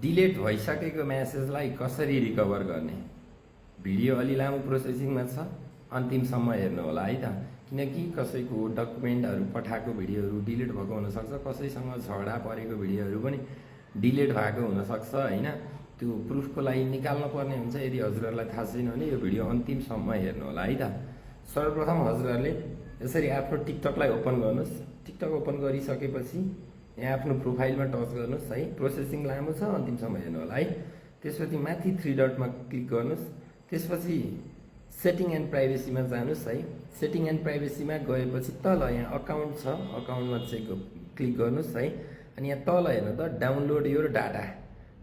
Delete भइसकेको म्यासेजलाई कसरी recover गर्ने। भिडियो अलि लामो प्रोसेसिङमा छ, अन्तिमसम्म हेर्नु होला है त। किनकि कसैको डकुमेन्टहरू पठाएको भिडियोहरू डिलिट भएको हुनसक्छ, कसैसँग झगडा परेको भिडियोहरू पनि डिलिट भएको हुनसक्छ होइन। त्यो प्रुफको लागि निकाल्नु पर्ने हुन्छ। यदि हजुरहरूलाई थाहा छैन भने यो भिडियो अन्तिमसम्म हेर्नु होला है त। सर्वप्रथम हजुरहरूले यसरी आफ्नो टिकटकलाई ओपन गर्नुहोस्। टिकटक ओपन गरिसकेपछि यहाँ आफ्नो प्रोफाइलमा टच गर्नुहोस् है। प्रोसेसिङ लामो छ, अन्तिमसम्म हेर्नु होला है। त्यसपछि माथि 3 डटमा क्लिक गर्नुहोस्। त्यसपछि सेटिङ एन्ड प्राइभेसीमा जानुहोस् है। सेटिङ एन्ड प्राइभेसीमा गएपछि तल यहाँ अकाउन्ट छ, अकाउन्टमा चाहिँ क्लिक गर्नुहोस् है। अनि यहाँ तल हेर्नु त download your data,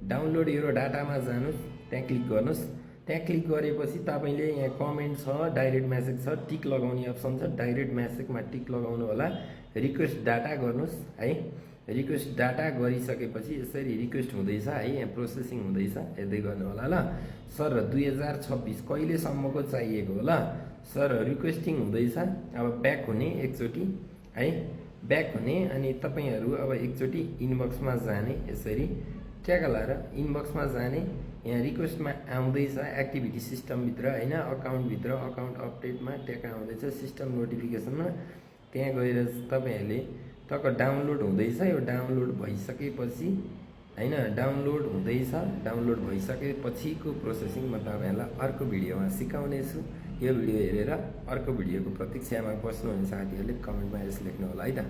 download your डाटामा जानुहोस्, त्यहाँ क्लिक गर्नुहोस्। त्यहाँ क्लिक गरेपछि तपाईँले यहाँ कमेन्ट छ, डाइरेक्ट म्यासेज छ, टिक लगाउने अप्सन छ। डाइरेक्ट म्यासेजमा टिक लगाउनु होला। रिक्वेस्ट डाटा गर्नुहोस् है। रिक्वेस्ट डाटा गरिसकेपछि यसरी रिक्वेस्ट हुँदैछ है, यहाँ प्रोसेसिङ हुँदैछ, हेर्दै गर्नु होला ल। सर 2026 कहिलेसम्मको चाहिएको होला सर, रिक्वेस्टिङ हुँदैछ। अब ब्याक हुने एकचोटि है, ब्याक हुने। अनि तपाईँहरू अब एकचोटि इनबक्समा जाने, यसरी ट्याग लाएर इनबक्समा जाने। यहाँ रिक्वेस्टमा आउँदैछ एक्टिभिटी सिस्टमभित्र होइन, अकाउन्टभित्र अकाउन्ट अपडेटमा ट्याग आउँदैछ सिस्टम नोटिफिकेसनमा। त्यहाँ गएर तपाईँहरूले टक्क डाउनलोड हुँदैछ। यो डाउनलोड भइसकेपछि होइन, डाउनलोड हुँदैछ। डाउनलोड भइसकेपछिको प्रोसेसिङ म तपाईँहरूलाई अर्को भिडियोमा सिकाउनेछु। यो भिडियो हेरेर अर्को भिडियोको प्रतीक्षामा बस्नुहुने साथीहरूले कमेन्टमा यस लेख्नु होला है त।